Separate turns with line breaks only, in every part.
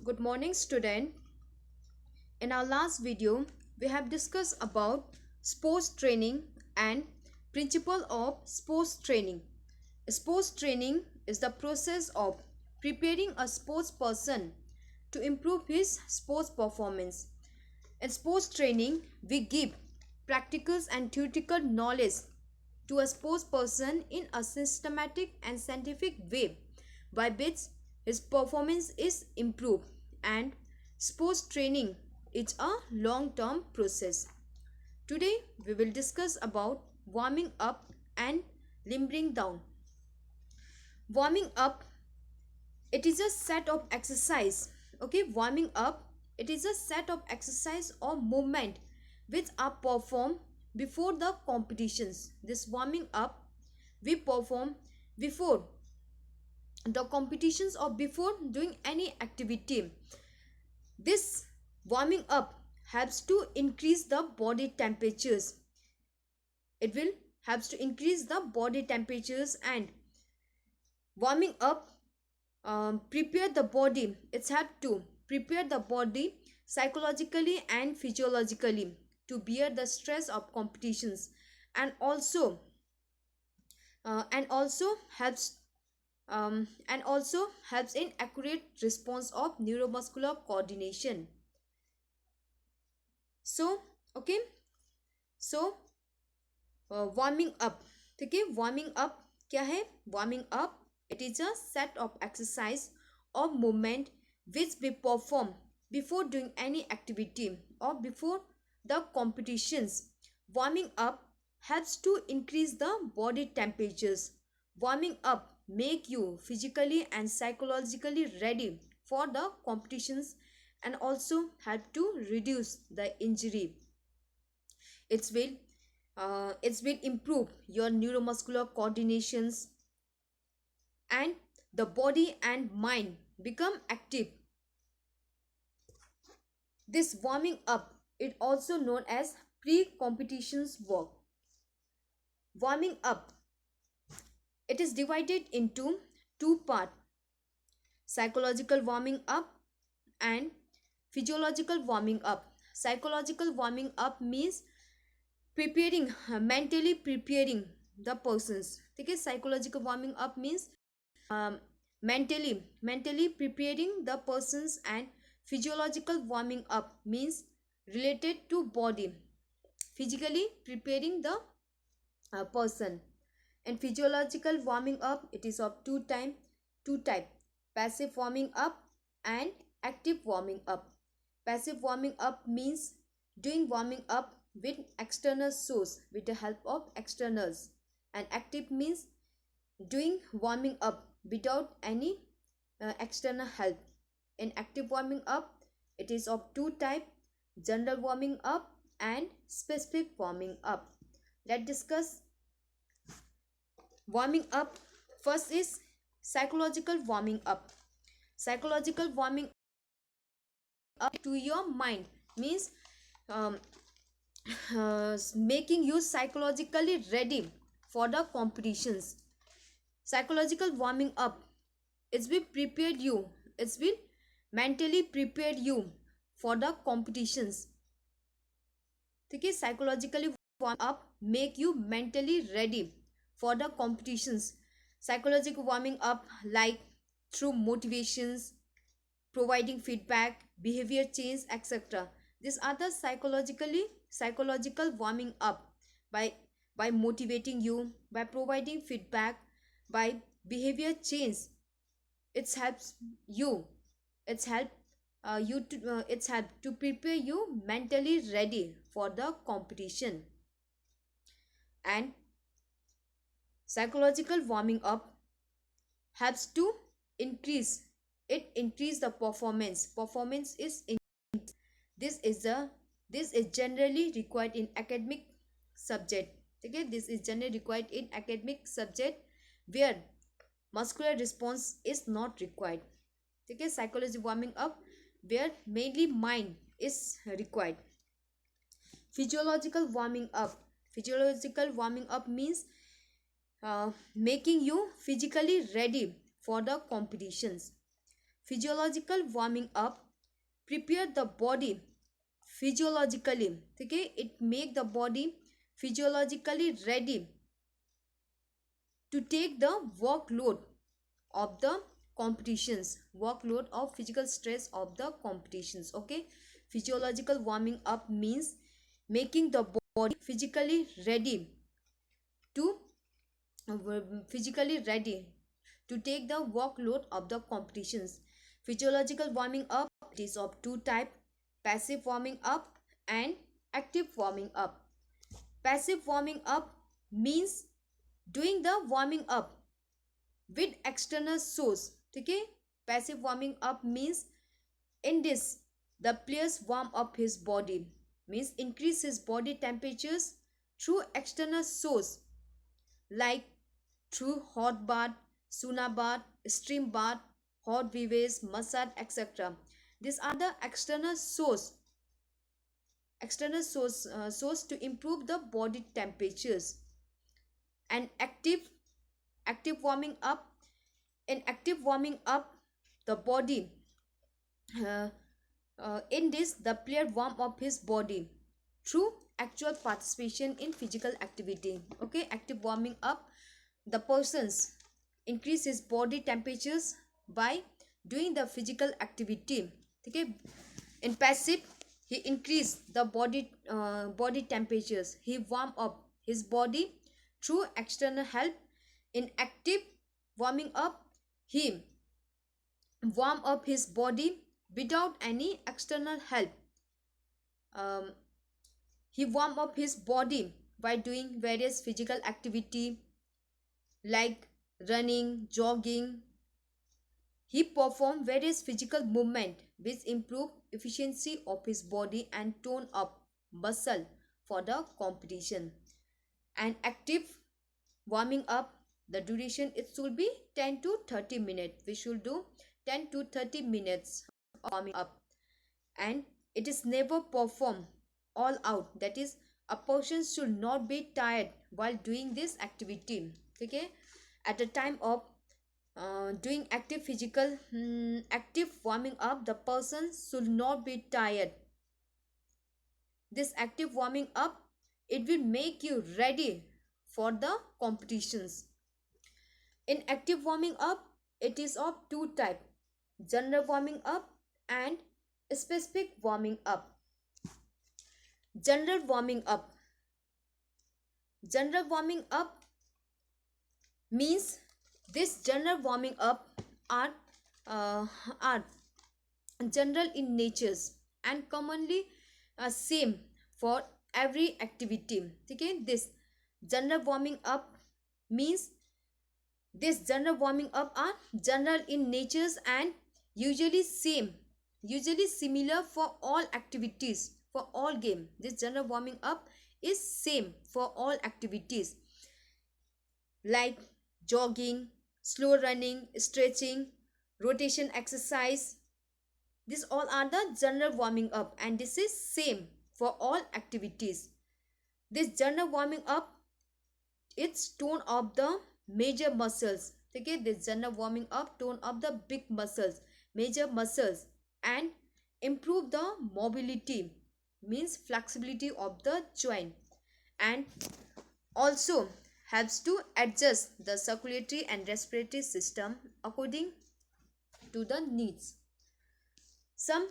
Good morning, student. In our last video, we have discussed about sports training and principle of sports training. Sports training is the process of preparing a sports person to improve his sports performance. In sports training, we give practical and theoretical knowledge to a sports person in a systematic and scientific way by which his performance is improved, and sports training is a long-term process. Today we will discuss about warming up and limbering down. Warming up, it is a set of exercise. Okay, warming up, it is a set of exercise or movement which are performed before the competitions. This warming up we perform before the competitions or before doing any activity. This warming up helps to increase the body temperatures. It will helps to increase the body temperatures, and warming up prepare the body. It's help to prepare the body psychologically and physiologically to bear the stress of competitions, and also helps in accurate response of neuromuscular coordination. So okay, so warming up. ठीक है, warming up क्या है? Warming up, it is a set of exercise और movement which we perform before doing any activity or before the competitions. Warming up helps to increase the body temperatures. Warming up make you physically and psychologically ready for the competitions, and also help to reduce the injury. It will improve your neuromuscular coordinations, and the body and mind become active. This warming up is also known as pre-competitions work. Warming up, it is divided into two parts: psychological warming up and physiological warming up. Psychological warming up means preparing, mentally preparing the persons. Okay, psychological warming up means mentally preparing the persons, and physiological warming up means related to body, physically preparing the person. And physiological warming up, it is of two type: passive warming up and active warming up. Passive warming up means doing warming up with external source with the help of externals, and active means doing warming up without any external help. In active warming up, it is of two type: general warming up and specific warming up. Let's discuss warming up. First is psychological warming up. Psychological warming up to your mind means um, making you psychologically ready for the competitions. Psychological warming up, it will prepare you, it will mentally prepare you for the competitions. Okay, psychologically warm up make you mentally ready for the competitions. Psychological warming up, like through motivations, providing feedback, behavior change, etc. These are the psychological warming up. By motivating you, by providing feedback, by behavior change, it helps you. It's help to prepare you mentally ready for the competition. And psychological warming up helps to increase increase the performance is in. this is a this is generally required in academic subject. Okay, this is generally required in academic subject where muscular response is not required. Okay, psychology warming up where mainly mind is required. Physiological warming up means making you physically ready for the competitions. physiological warming up prepare the body physiologically, okay, it make the body physiologically ready to take the workload of the competitions, workload of physical stress of the competitions. Okay, physiological warming up means making the body to physically ready to take the workload of the competitions. Physiological warming up is of two type: passive warming up and active warming up. Passive warming up means doing the warming up with external source. Okay, passive warming up means in this the players warm up his body, means increase his body temperatures through external source like through hot bath, sauna bath, steam bath, hot vives, massage, etc. These are the external source to improve the body temperatures. And active warming up, in active warming up the body uh, in this the player warm up his body through actual participation in physical activity. Okay, active warming up, the persons increase his body temperatures by doing the physical activity. Okay, in passive he increase the body temperatures, he warm up his body through external help. In active warming up he warm up his body without any external help. um, he warm up his body by doing various physical activity like running, jogging. He performed various physical movement which improve efficiency of his body and tone up muscle for the competition. And active warming up, the duration it should be 10 to 30 minutes. We should do 10 to 30 minutes of warming up, and it is never performed all out. That is, a person should not be tired while doing this activity. Okay, at the time of doing active warming up, the person should not be tired. This active warming up, it will make you ready for the competitions. In active warming up, it is of two type: general warming up and specific warming up. General warming up, general warming up means this general warming up are uh, are general in natures and commonly same for every activity. Okay, this general warming up means this general warming up are general in natures and usually similar for all activities, for all game. This general warming up is same for all activities like jogging, slow running, stretching, rotation exercise. These all are the general warming up, and this is same for all activities. This general warming up, it's tone of the major muscles. Okay, this general warming up tone of the big muscles, major muscles, and improve the mobility, means flexibility of the joint, and also helps to adjust the circulatory and respiratory system according to the needs. Some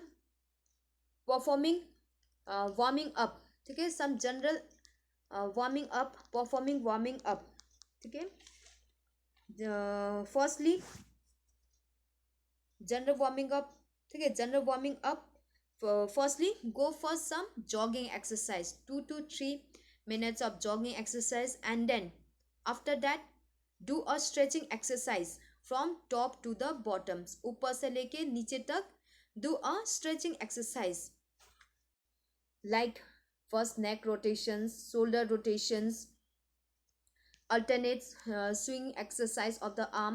performing warming up. Okay, some general warming up, performing warming up. Okay, firstly general warming up. Okay, general warming up, firstly go for some jogging exercise, 2 to 3 minutes of jogging exercise, and then after that do a stretching exercise from top to the bottoms, ऊपर से लेके नीचे तक do a stretching exercise like first neck rotations, shoulder rotations, alternates swing exercise of the arm,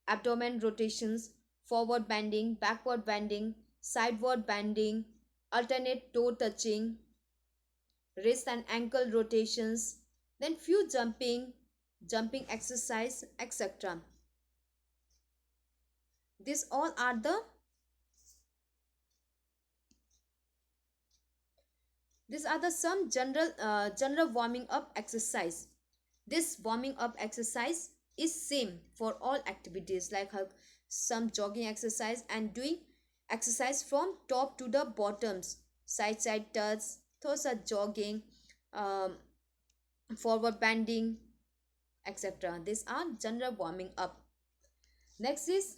abdomen rotations, forward bending, backward bending, sideward bending, alternate toe touching, wrist and ankle rotations, then few jumping exercise, etc. These all are the These are the some general warming up exercise. This warming up exercise is same for all activities, like some jogging exercise and doing exercise from top to the bottoms, side touch, those are jogging, um, forward bending, etc. These are general warming up. Next is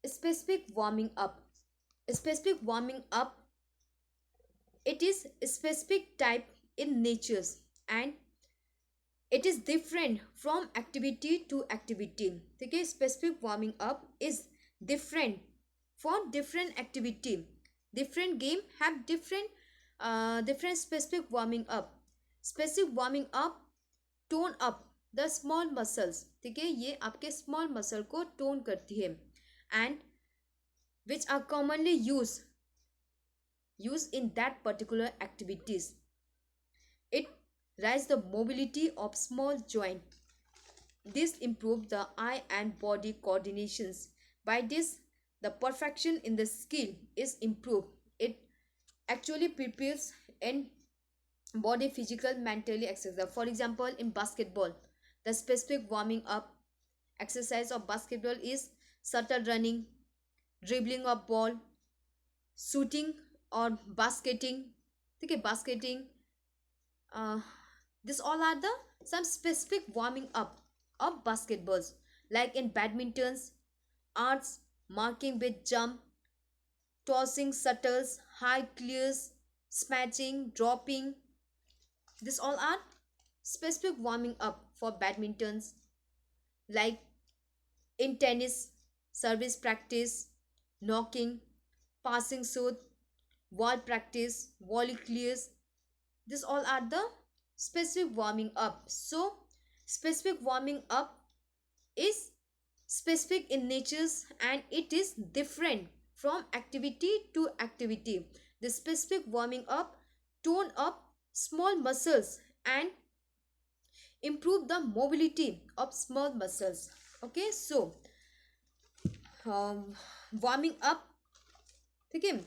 specific warming up. Specific warming up, it is specific type in natures, and it is different from activity to activity. Okay, specific warming up is different for different activity. Different game have different specific warming up. Specific warming up tone up the small muscles. ठीक है, ये आपके small muscle को tone करती है, and which are commonly use in that particular activities. It raise the mobility of small joint. This improves the eye and body coordinations. By this, the perfection in the skill is improved. It actually prepares in body physical, mentally, etc. For example, in basketball, the specific warming up exercise of basketball is shuttle running, dribbling of ball, shooting or basketing. Okay, basketing. This all are the some specific warming up of basketballs. Like in badmintons, arts marking with jump, tossing shuttles, high clears, smashing, dropping. This all are specific warming up for badmintons. Like in tennis, service practice, knocking, passing shoot, wall practice, volley clears. This all are the specific warming up. So specific warming up is specific in natures, and it is different from activity to activity. The specific warming up tone up small muscles and improve the mobility of small muscles. Okay, so warming up. Okay,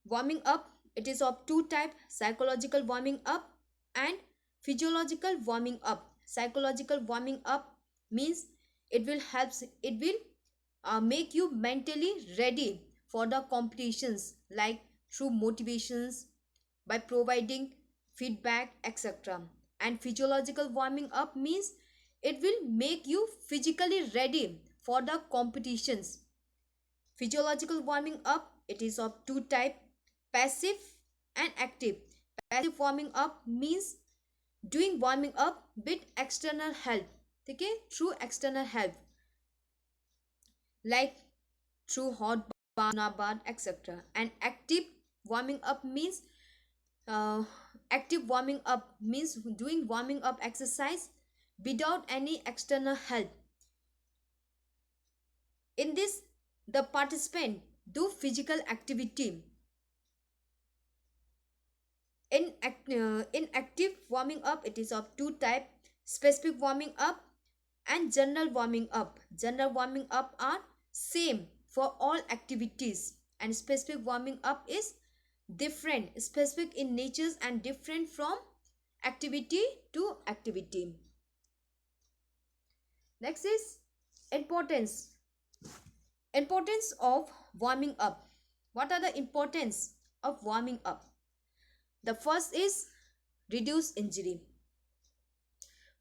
warming up, it is of two type: psychological warming up and physiological warming up. Psychological warming up means it will make you mentally ready for the competitions, like through motivations, by providing feedback, etc. And physiological warming up means it will make you physically ready for the competitions. Physiological warming up, it is of two type: passive and active. Passive warming up means doing warming up with external help. Okay, through external help, like through hot bath, etc. And active warming up means doing warming up exercise without any external help. In this, the participant do physical activity. In active warming up, it is of two type: specific warming up and general warming up. General warming up are same for all activities, and specific warming up is different, specific in natures and different from activity to activity. Next is importance of warming up. What are the importance of warming up? The first is reduce injury.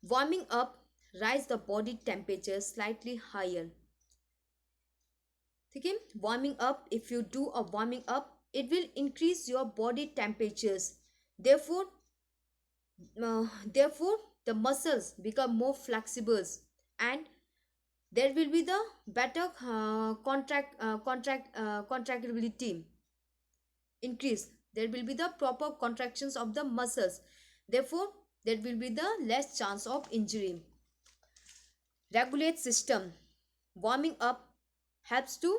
Warming up rise the body temperature slightly higher. Okay, warming up, if you do a warming up, it will increase your body temperatures. Therefore, the muscles become more flexible, and there will be the better contractibility increase. There will be the proper contractions of the muscles. Therefore, there will be the less chance of injury. Regulate system. Warming up helps in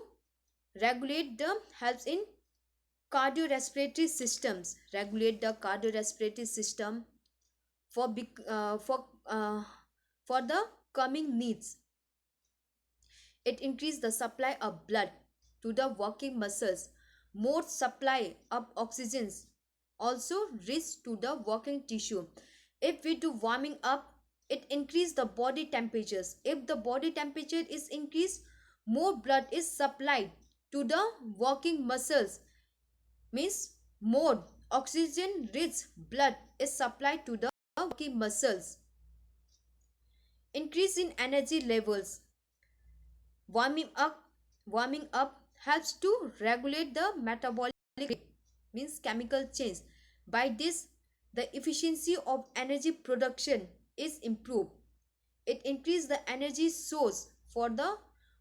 cardiorespiratory systems. Regulate the cardiorespiratory system for the coming needs. It increases the supply of blood to the working muscles. More supply of oxygen also risk to the working tissue. If we do warming up, it increase the body temperatures. If the body temperature is increased, more blood is supplied to the working muscles, means more oxygen rich blood is supplied to the working muscles. Increase in energy levels. Warming up helps to regulate the metabolic rate, means chemical change. By this, the efficiency of energy production is improved. It increases the energy source for the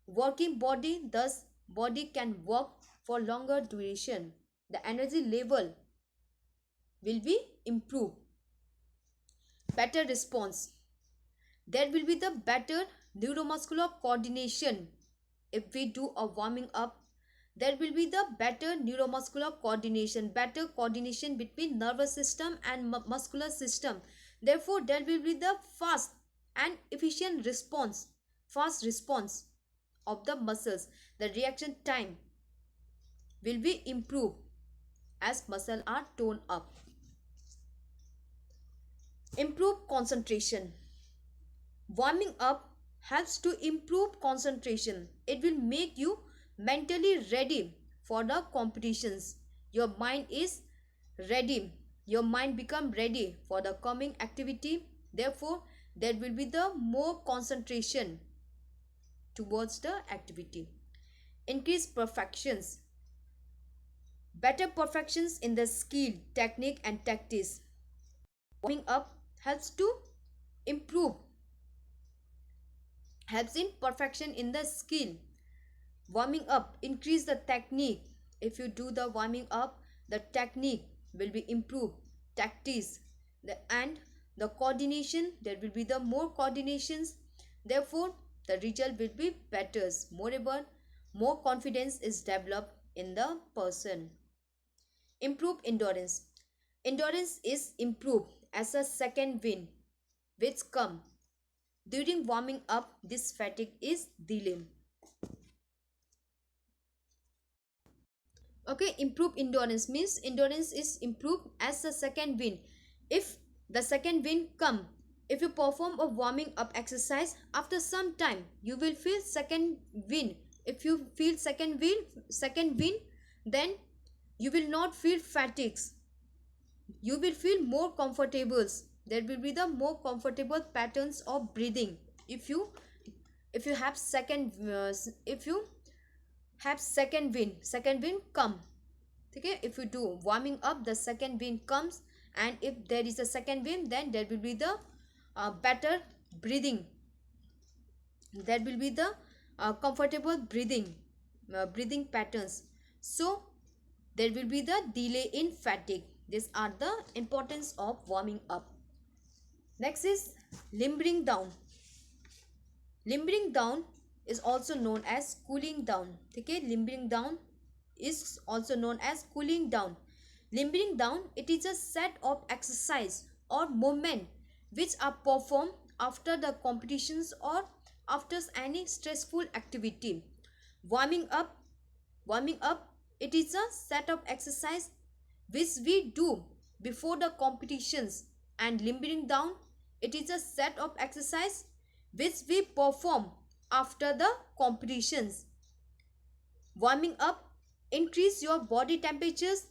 working body, thus body can work for longer duration. The energy level will be improved. Better response. There will be the better neuromuscular coordination. If we do a warming up, there will be the better neuromuscular coordination, better coordination between nervous system and muscular system. Therefore there will be the fast and efficient response, fast response of the muscles. The reaction time will be improved as muscle are toned up. Improve concentration. Warming up helps to improve concentration. It will make you mentally ready for the competitions. Your mind is ready. Your mind become ready for the coming activity. Therefore, there will be the more concentration towards the activity. Increase perfections. Better perfections in the skill, technique and tactics. Warming up helps to improve, helps in perfection in the skill. Warming up increase the technique. If you do the warming up, the technique will be improved. Tactics and the coordination, there will be the more coordinations. Therefore the result will be better. Moreover, more confidence is developed in the person. Improve endurance. Endurance is improved as a second wind which come during warming up. This fatigue is delayed. Okay, improve endurance means endurance is improved as the second wind. If the second wind come, if you perform a warming up exercise, after some time you will feel second wind. If you feel second wind, then you will not feel fatigues. You will feel more comfortable. There will be the more comfortable patterns of breathing. If you have if you have second wind come. Okay, if you do warming up, the second wind comes, and if there is a second wind, then there will be the better breathing. There will be the comfortable breathing patterns. So there will be the delay in fatigue. These are the importance of warming up. Next is limbering down. Limbering down is also known as cooling down. Okay, limbering down is also known as cooling down. Limbering down, it is a set of exercise or movement which are performed after the competitions or after any stressful activity. Warming up, it is a set of exercise which we do before the competitions, and limbering down, it is a set of exercise which we perform after the competitions. Warming up increase your body temperatures.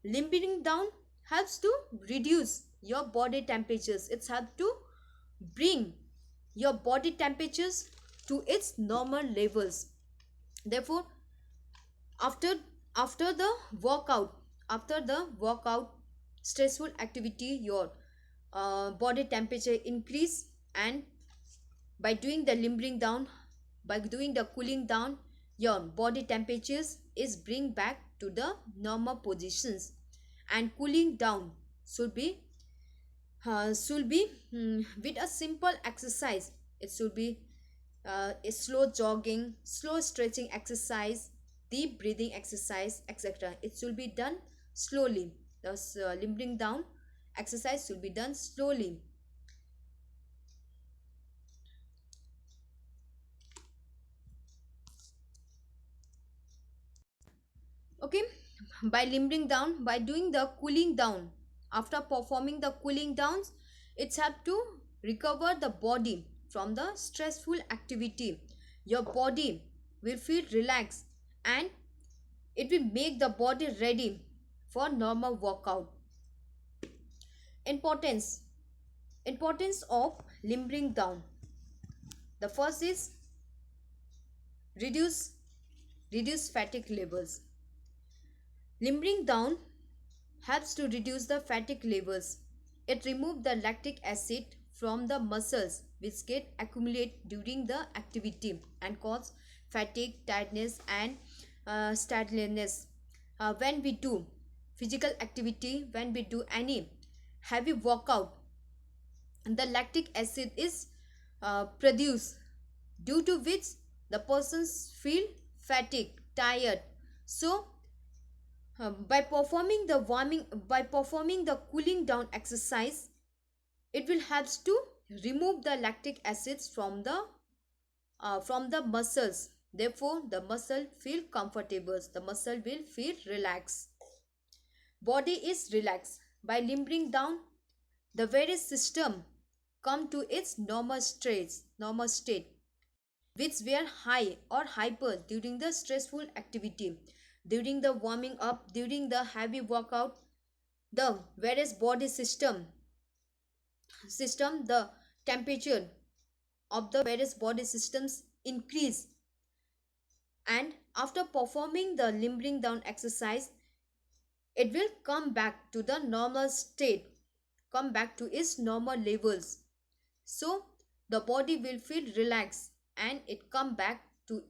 Limbering down helps to reduce your body temperatures. It's help to bring your body temperatures to its normal levels. Therefore, after after the workout after the workout stressful activity, your body temperature increase, and by doing the limbering down, by doing the cooling down, your body temperatures is bring back to the normal positions. And cooling down should be with a simple exercise. It should be a slow jogging, slow stretching exercise, deep breathing exercise, etc. It should be done slowly. Thus limbering down exercise should be done slowly. Okay, by limbering down, by doing the cooling down, after performing the cooling downs, it's help to recover the body from the stressful activity. Your body will feel relaxed and it will make the body ready for normal workout. Importance of limbering down. The first is reduce fatigue levels. Limbering down helps to reduce the fatigue levels. It removes the lactic acid from the muscles which get accumulate during the activity and cause fatigue, tiredness and stiffness. When we do physical activity, when we do any heavy workout, the lactic acid is produced, due to which the persons feel fatigued, tired. So by performing the cooling down exercise, it will helps to remove the lactic acids from the muscles. Therefore the muscle feel comfortable, the muscle will feel relaxed, body is relaxed. By limbering down, the various system come to its normal state, which were high or hyper during the stressful activity, during the warming up, during the heavy workout. The various body system, the temperature of the various body systems increase, and after performing the limbering down exercise, it will come back to the normal state, come back to its normal levels. So the body will feel relaxed and it come back to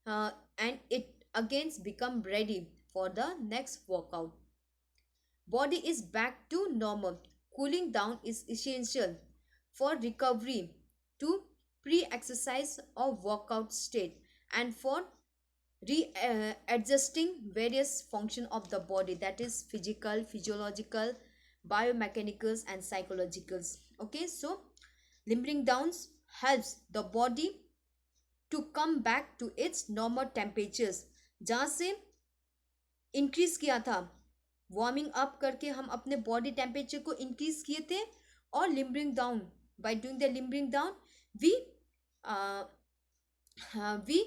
and it again become ready for the next workout. Body is back to normal. Cooling down is essential for recovery to pre-exercise or workout state and for readjusting various function of the body, that is physical, physiological, biomechanicals and psychologicals. Okay, so limbering downs helps the body to come back to its normal temperatures, जहाँ से increase किया था, warming up करके हम अपने body temperature को increase किए थे, और limbering down, by doing the limbering down we we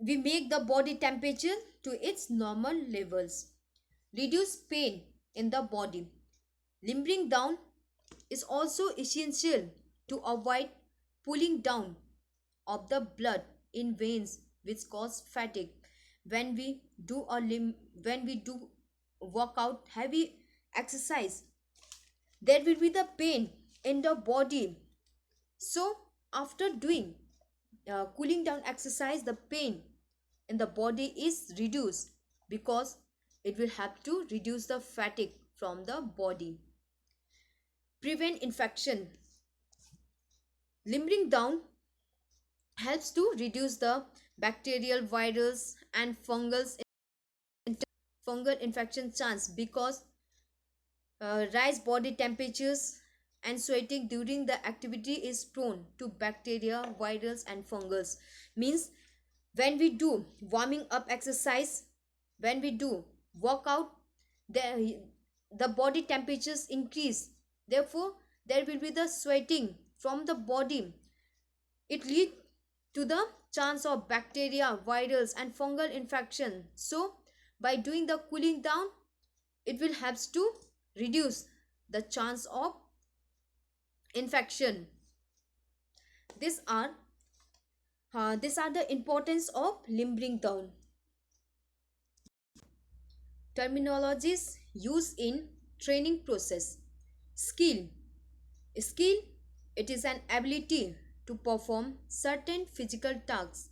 we make the body temperature to its normal levels. Reduce pain in the body. Limbering down is also essential to avoid pulling down of the blood in veins which cause fatigue. When we do workout, heavy exercise, there will be the pain in the body. So after doing cooling down exercise, the pain in the body is reduced because it will help to reduce the fatigue from the body. Prevent infection. Limbering down helps to reduce the bacterial, virus and fungal infection chance, because rise body temperatures and sweating during the activity is prone to bacteria, virus and fungus. Means when we do warming up exercise, when we do workout, the body temperatures increase, therefore there will be the sweating from the body. It leads to the chance of bacteria, virus and fungal infection. So by doing the cooling down, it will helps to reduce the chance of infection. These are the importance of limbering down. Terminologies used in training process. Skill. Skill, it is an ability to perform certain physical tasks.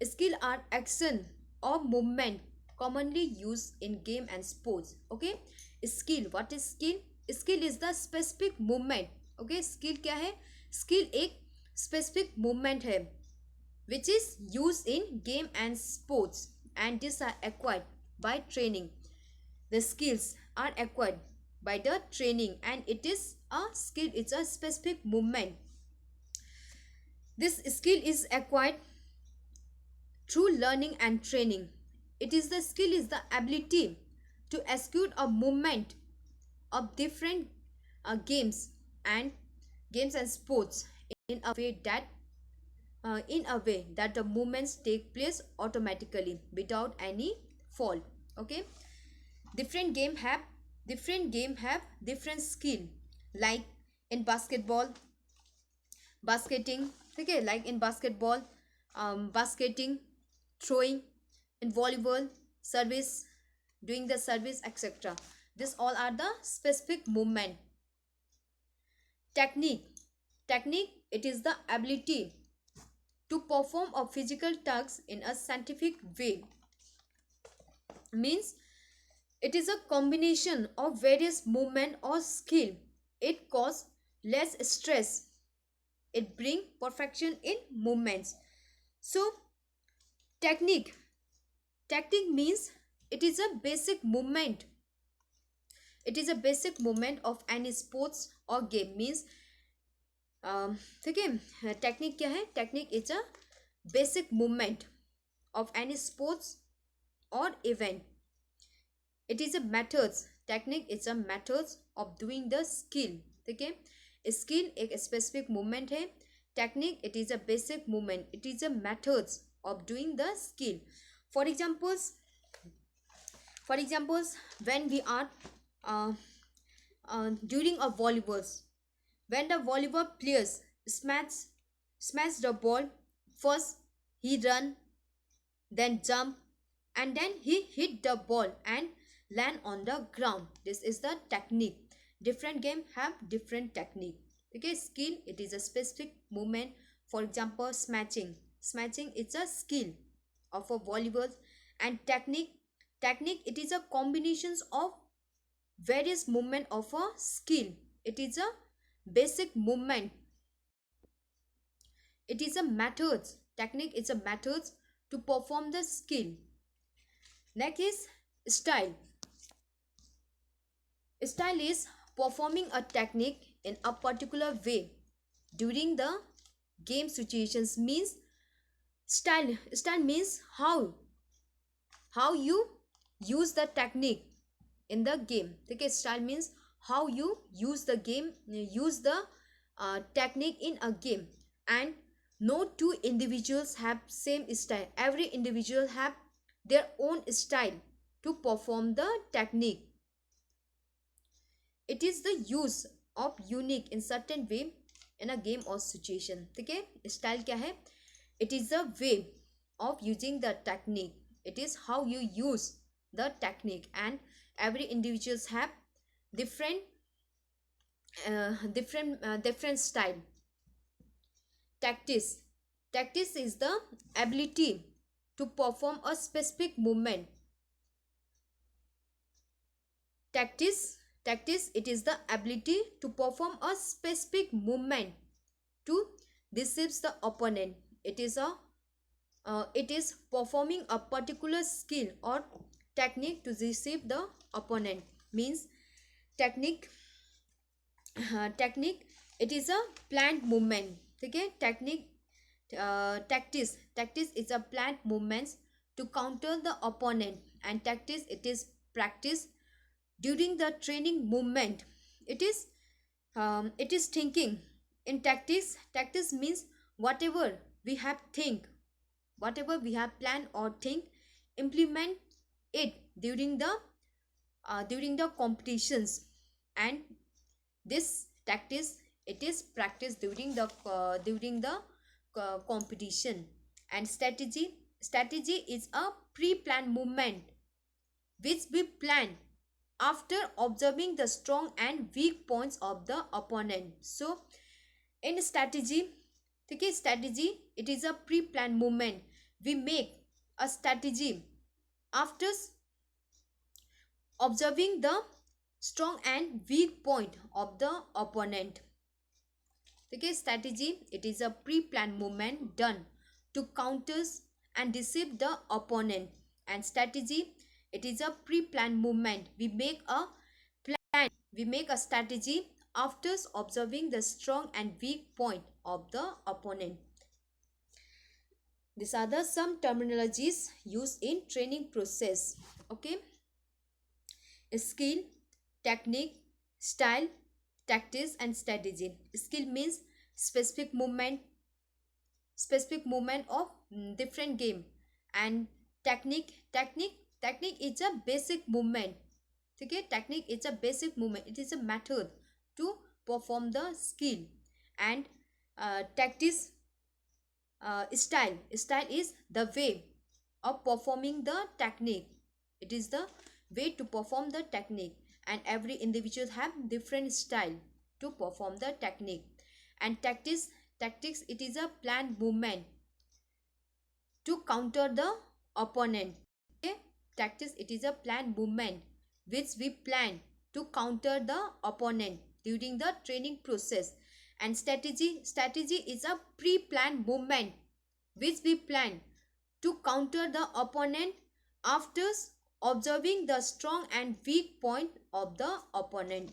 Skill are action or movement commonly used in game and sports. Okay, skill, what is skill? Skill is the specific movement. Okay, skill क्या है? Skill एक specific movement है which is used in game and sports, and these are acquired by training. The skills are acquired by the training and it is a skill, it's a specific movement. This skill is acquired through learning and training. is the ability to execute a movement of different games and sports in a way that the movements take place automatically without any fault. Okay, different game have different skill, like in basketing. Okay, like in basketball, basketing, throwing, in volleyball, service, doing the service, etc. This all are the specific movement. Technique it is the ability to perform a physical task in a scientific way. Means it is a combination of various movement or skill. It cause less stress. It bring perfection in movements. So technique means it is a basic movement. It is a basic movement of any sports or game. Means ठीक है, technique क्या है? Technique is a basic movement of any sports or event. It is a methods. Technique is a methods of doing the skill. ठीक है, skill एक specific movement है. Technique it is a basic movement. It is a methods of doing the skill. For examples, when we are during a volleyball, when the volleyball players smash the ball, first he run, then jump, and then he hit the ball and land on the ground. This is the technique. Different game have different technique. Okay, skill it is a specific movement. For example, smashing is a skill of a volleyball. And technique it is a combinations of various movement of a skill. It is a basic movement. It is a methods. Technique is a methods to perform the skill. Next is style. Style is performing a technique in a particular way during the game situations. Means style means how you use the technique in the game. Okay, style means how you use the technique in a game. And no two individuals have same style. Every individual have their own style to perform the technique. It is the use of unique in certain way in a game or situation. ठीक है, style क्या है? It is the way of using the technique. It is how you use the technique. And every individuals have different style. Tactics is the ability to perform a specific movement. Tactics it is the ability to perform a specific movement to deceive the opponent. It is performing a particular skill or technique to deceive the opponent. Means technique it is a planned movement. ठीक है, tactics is a planned movements to counter the opponent. And tactics it is practice during the training movement. It is thinking. In tactics means whatever we have planned or think, implement it during the competitions. And this tactics it is practiced during the competition. And strategy is a pre-planned movement which we plan after observing the strong and weak points of the opponent. So in strategy, okay, strategy it is a pre-planned movement. We make a strategy after observing the strong and weak point of the opponent. Okay, strategy it is a pre-planned movement done to counter and deceive the opponent. And strategy it is a pre-planned movement. We make a strategy after observing the strong and weak point of the opponent. These are the some terminologies used in training process. Okay, skill, technique, style, tactics and strategy. Skill means specific movement of different game, and technique is a basic movement. Okay, technique is a basic movement, it is a method to perform the skill. And tactics, style is the way of performing the technique, it is the way to perform the technique, and every individual have different style to perform the technique. And tactics it is a planned movement to counter the opponent. Okay, tactics it is a planned movement which we plan to counter the opponent during the training process. And strategy is a pre-planned movement which we plan to counter the opponent after observing the strong and weak point of the opponent.